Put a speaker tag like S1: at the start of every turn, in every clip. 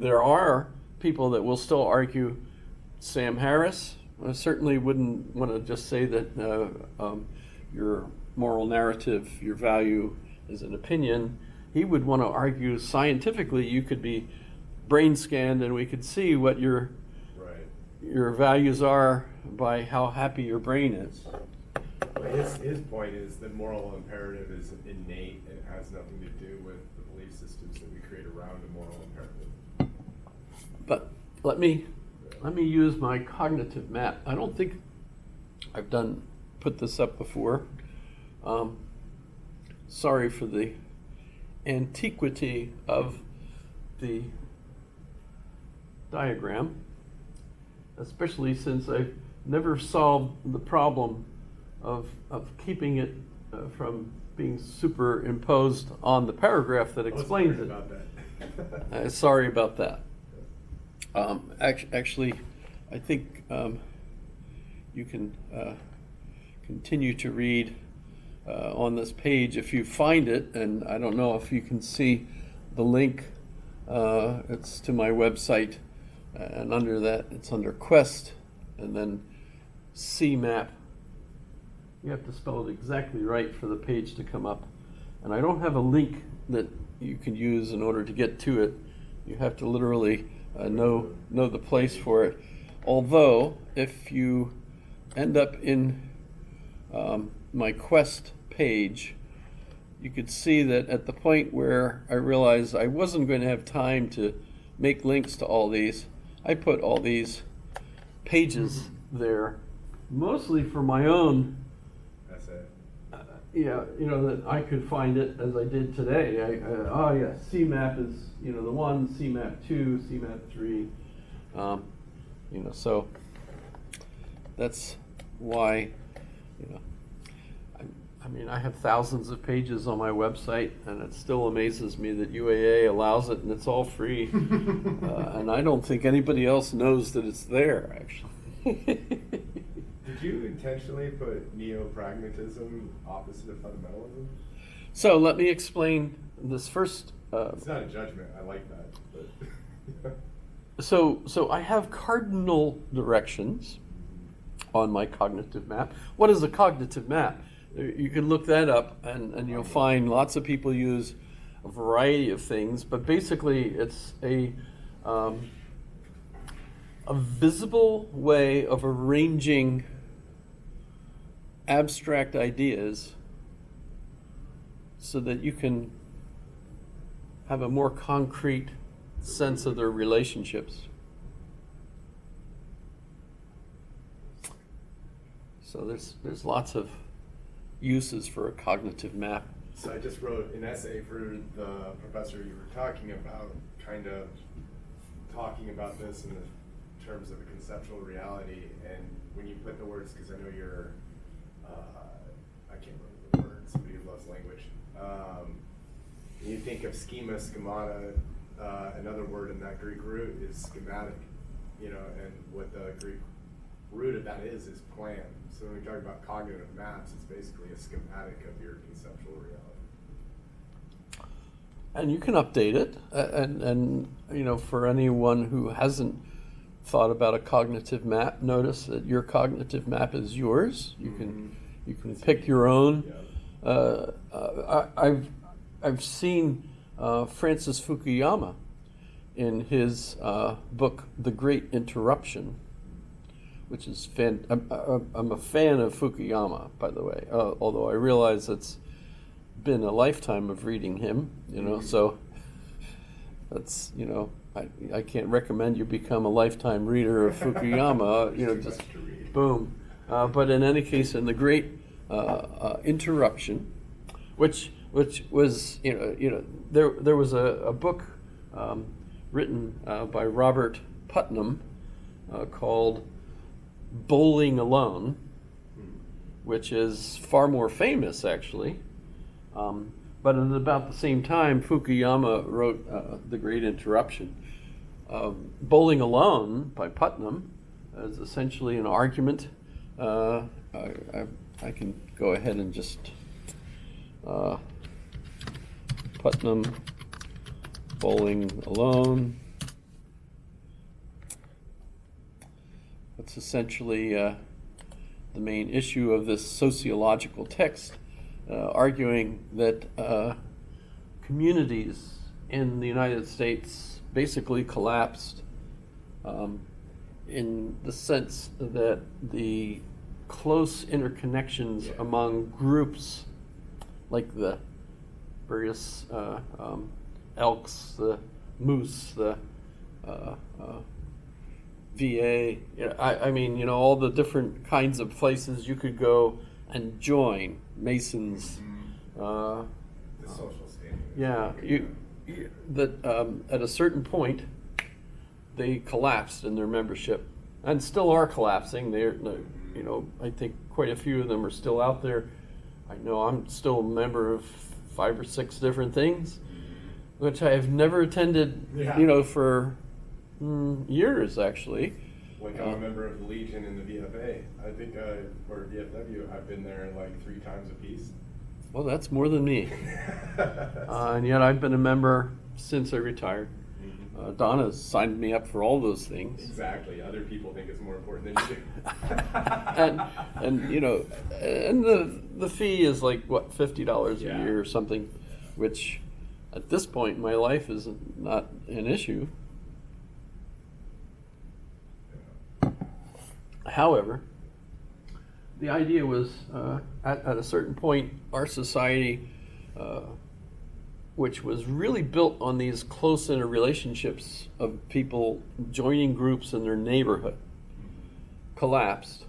S1: There are people that will still argue Sam Harris. I certainly wouldn't want to just say that your moral narrative, your value is an opinion. He would want to argue scientifically you could be brain scanned and we could see what your values are by how happy your brain is.
S2: His point is the moral imperative is innate and it has nothing to do with the belief systems that we create around a moral imperative.
S1: But let me use my cognitive map. I don't think I've put this up before. Sorry for the antiquity of the diagram, especially since I've never solved the problem of keeping it from being superimposed on the paragraph that explains it.
S2: About that.
S1: Sorry about that. Actually, I think you can continue to read on this page if you find it, and I don't know if you can see the link. It's to my website, and under that, it's under Quest, and then CMAP. You have to spell it exactly right for the page to come up. And I don't have a link that you can use in order to get to it. You have to literally know the place for it. Although, if you end up in my Quest page, you could see that at the point where I realized I wasn't going to have time to make links to all these, I put all these pages there, mostly for my own.
S2: That's it.
S1: That I could find it as I did today. CMAP is, the 1, CMAP 2, CMAP 3. So that's why, I have thousands of pages on my website, and it still amazes me that UAA allows it, and it's all free. And I don't think anybody else knows that it's there, actually.
S2: Did you intentionally put neo-pragmatism opposite of fundamentalism?
S1: So let me explain this first.
S2: It's not a judgment. I like that. But
S1: So I have cardinal directions on my cognitive map. What is a cognitive map? You can look that up, and you'll find lots of people use a variety of things, but basically it's a visible way of arranging abstract ideas so that you can have a more concrete sense of their relationships. So there's lots of uses for a cognitive map.
S2: So I just wrote an essay for the professor you were talking about, kind of talking about this in the terms of a conceptual reality. And when you put the words, because I know you're, I can't remember the word, somebody who loves language. You think of schema, schemata, another word in that Greek root is schematic, and what the Greek root of that is plan. So when we talk about cognitive maps, it's basically a schematic of your conceptual reality.
S1: And you can update it, and for anyone who hasn't thought about a cognitive map, notice that your cognitive map is yours. You can pick your own. I've seen Francis Fukuyama in his book The Great Interruption, which is I'm a fan of Fukuyama, by the way, although I realize it's been a lifetime of reading him, so that's, I can't recommend you become a lifetime reader of Fukuyama, just boom. But in any case, in The Great Interruption, which was, there was a book written by Robert Putnam called Bowling Alone, which is far more famous, actually. But at about the same time, Fukuyama wrote The Great Interruption. Bowling Alone by Putnam is essentially an argument. I can go ahead and just Putnam, Bowling Alone. what's essentially the main issue of this sociological text, arguing that communities in the United States basically collapsed in the sense that the close interconnections among groups, like the various elks, the moose, the VA, I mean, all the different kinds of places you could go and join, Masons.
S2: The social standing.
S1: Yeah, that at a certain point, they collapsed in their membership, and still are collapsing. I think quite a few of them are still out there. I know I'm still a member of 5 or 6 different things, which I have never attended, for years actually.
S2: Like I'm a member of the Legion and the VFA. I think, or VFW, I've been there like 3 times apiece.
S1: Well, that's more than me. And yet I've been a member since I retired. Donna signed me up for all those things.
S2: Exactly. Other people think it's more important than you do.
S1: and the fee is like what, $50 a
S2: Yeah.
S1: year or something, which at this point in my life is not an issue. However, the idea was at a certain point, our society, which was really built on these close interrelationships of people joining groups in their neighborhood, collapsed.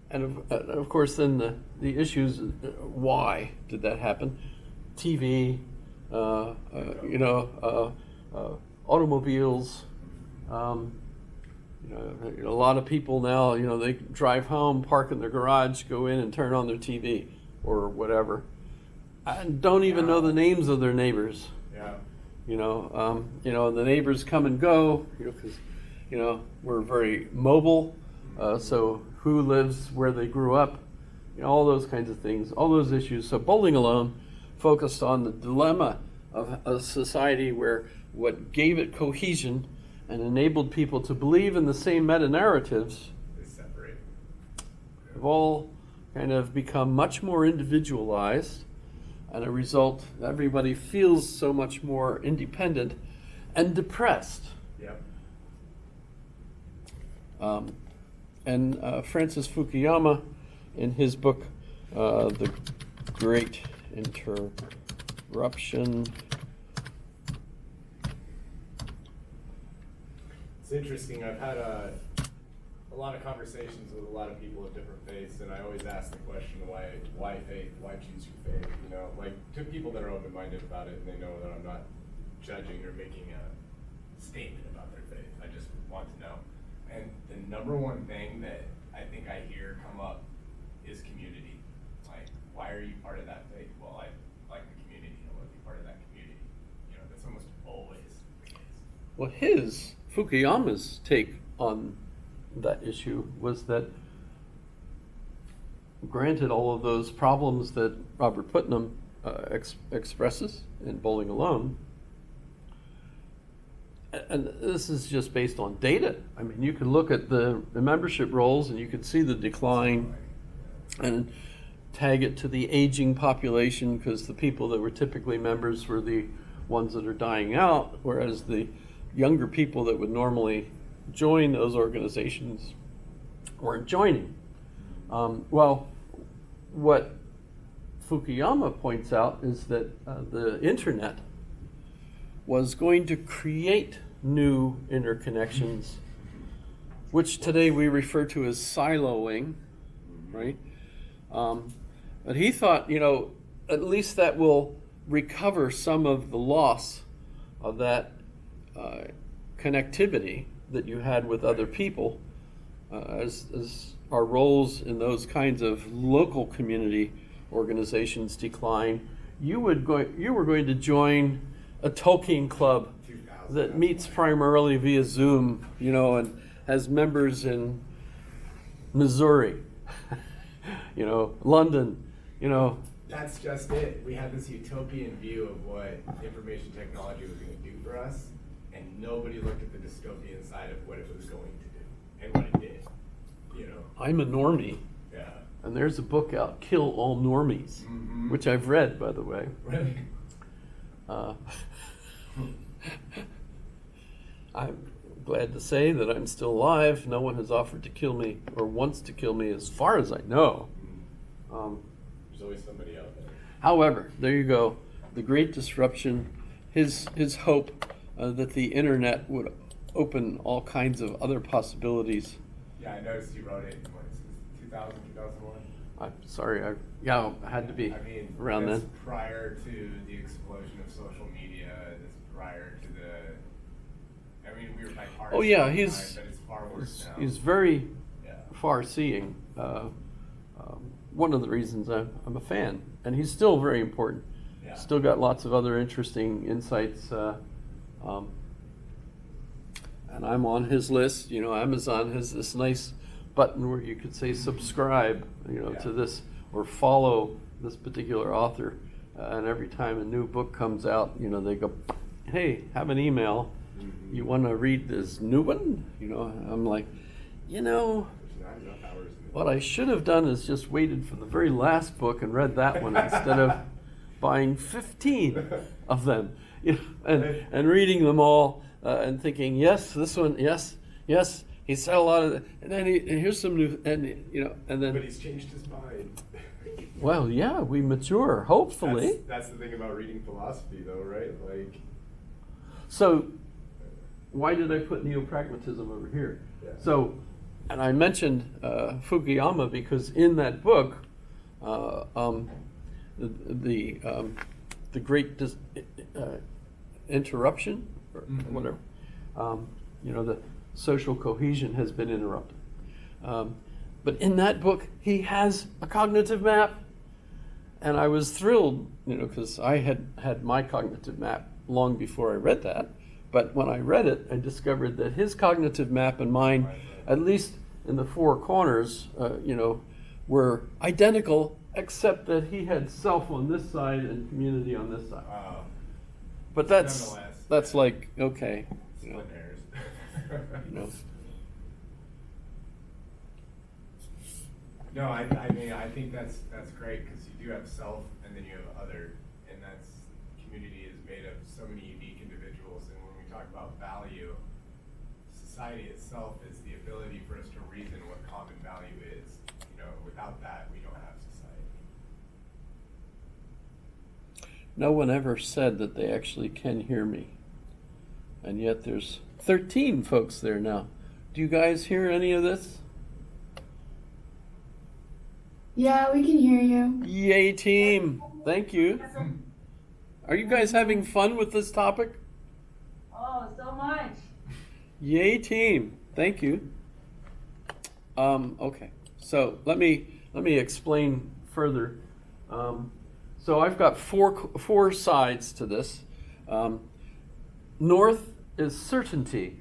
S1: And of course, then the issues, why did that happen? TV, automobiles. A lot of people now, they drive home, park in their garage, go in and turn on their TV or whatever, and don't even know the names of their neighbors.
S2: Yeah.
S1: And the neighbors come and go, because, we're very mobile. So who lives where they grew up, all those kinds of things, all those issues. So Bowling Alone focused on the dilemma of a society where what gave it cohesion and enabled people to believe in the same meta-narratives
S2: They separate.
S1: have all kind of become much more individualized, and a result, everybody feels so much more independent and depressed.
S2: Yep.
S1: And Francis Fukuyama, in his book, The Great Interruption.
S2: It's interesting. I've had a lot of conversations with a lot of people of different faiths, and I always ask the question, why faith? Why choose your faith? Like to people that are open-minded about it, and they know that I'm not judging or making a statement about their faith. I just want to know. And the number one thing that I think I hear come up is community. Like, why are you part of that faith? Well, I like the community. I want to be part of that community. That's almost always the case.
S1: Well, Fukuyama's take on that issue was that, granted all of those problems that Robert Putnam expresses in Bowling Alone, and this is just based on data. I mean, you could look at the membership rolls and you could see the decline and tag it to the aging population, because the people that were typically members were the ones that are dying out, whereas the younger people that would normally join those organizations weren't joining. Well, what Fukuyama points out is that the internet was going to create new interconnections, which today we refer to as siloing, right? But he thought, at least that will recover some of the loss of that connectivity that you had with other people, as our roles in those kinds of local community organizations decline. You were going to join a Tolkien club that meets primarily via Zoom, and has members in Missouri, London,
S2: That's just it. We had this utopian view of what information technology was going to do for us, and nobody looked at the dystopian side of what it was going to do. and what it did. You know.
S1: I'm a normie,
S2: Yeah.
S1: and there's a book out, Kill All Normies,
S2: Mhm.
S1: which I've read, by the way.
S2: Really.
S1: Uh, I'm glad to say that I'm still alive. No one has offered to kill me or wants to kill me, as far as I know.
S2: There's always somebody out there.
S1: However, there you go. The Great Disruption, his hope that the internet would open all kinds of other possibilities.
S2: Yeah, I noticed you wrote it in 2000, 2001.
S1: I'm sorry, I had to be
S2: I mean,
S1: around
S2: that's
S1: then.
S2: prior to the explosion of social media. That's prior to the. I mean, we were bipartisan.
S1: Oh yeah,
S2: at the
S1: he's
S2: time, but it's far worse now.
S1: he's very
S2: Yeah.
S1: far-seeing. One of the reasons I'm a fan, and he's still very important.
S2: Yeah.
S1: Still got lots of other interesting insights, and I'm on his list. You know, Amazon has this nice button where you could say subscribe, you know, to
S2: Yeah.
S1: this or follow this particular author. And every time a new book comes out, you know, they go, hey, have an email.
S2: Mhm.
S1: You want to read this new one? You know, I'm like, you know,
S2: There's not enough hours in it.
S1: what I should have done is just waited for the very last book and read that one instead of buying 15 of them, you know, and reading them all and thinking, yes, this one, yes, he said a lot of that, and then and here's some new, and you know, and
S2: But
S1: then,
S2: he's changed his mind.
S1: well, yeah, we mature, hopefully.
S2: That's the thing about reading philosophy, though, right? Like.
S1: So, why did I put neo-pragmatism over here?
S2: Yeah.
S1: So, and I mentioned Fukuyama because in that book, the great interruption, or
S2: Mhm.
S1: whatever, you know, the social cohesion has been interrupted. But in that book, he has a cognitive map. And I was thrilled, you know, because I had my cognitive map long before I read that. But when I read it, I discovered that his cognitive map and mine,
S2: Right.
S1: at least in the four corners, you know, were identical, except that he had self on this side and community on this side. But
S2: Nonetheless,
S1: that's
S2: yeah.
S1: like, okay, you know,
S2: Split hairs.
S1: you know.
S2: No, I mean, I think that's great because you do have self and then you have other, and that's, community is made of so many unique individuals. And when we talk about value, society itself is the ability for us to reason what common value is. You know, without that, we don't have society.
S1: No one ever said that they actually can hear me. And yet there's 13 folks there now. Do you guys hear any of this?
S3: Yeah, we can hear you.
S1: Yay, team. Thank you. Are you guys having fun with this topic?
S4: Oh, so much.
S1: Yay, team. Thank you. Okay. So let me explain further. So I've got four sides to this. North is certainty.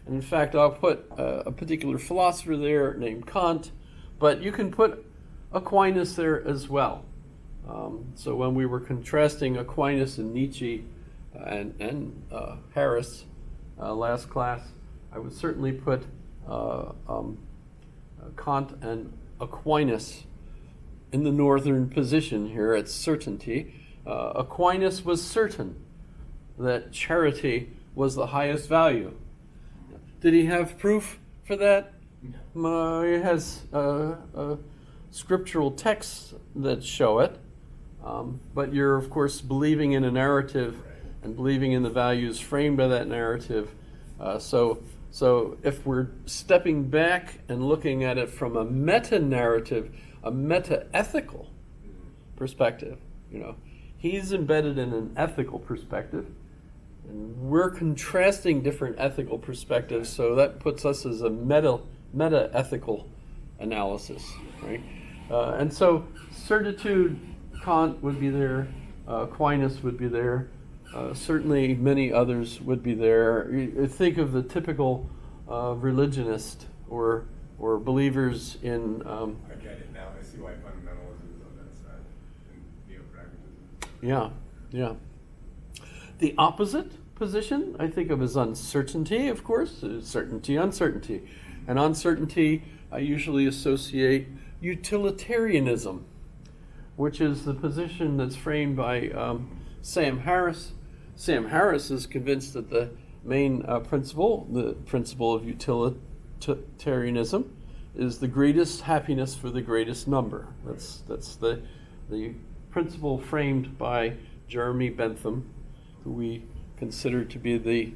S1: And in fact, I'll put a particular philosopher there named Kant, but you can put Aquinas there as well. So when we were contrasting Aquinas and Nietzsche and Harris last class, I would certainly put Kant and Aquinas in the northern position here at certainty. Aquinas was certain that charity was the highest value. Did he have proof for that? He has scriptural texts that show it, but you're of course believing in a narrative and believing in the values framed by that narrative. So if we're stepping back and looking at it from a meta-narrative, a meta-ethical perspective, you know, he's embedded in an ethical perspective, and we're contrasting different ethical perspectives, so that puts us as a meta-ethical analysis, right? And so certitude, Kant would be there, Aquinas would be there, certainly many others would be there. You think of the typical religionist or believers in...
S2: I get it now. I see why fundamentalism is on that side and neo-pragmatism.
S1: Yeah. The opposite position I think of as uncertainty, of course, certainty, uncertainty. And uncertainty I usually associate utilitarianism, which is the position that's framed by Sam Harris. Sam Harris is convinced that the main principle, the principle of utilitarianism, is the greatest happiness for the greatest number. That's the principle framed by Jeremy Bentham, who we consider to be the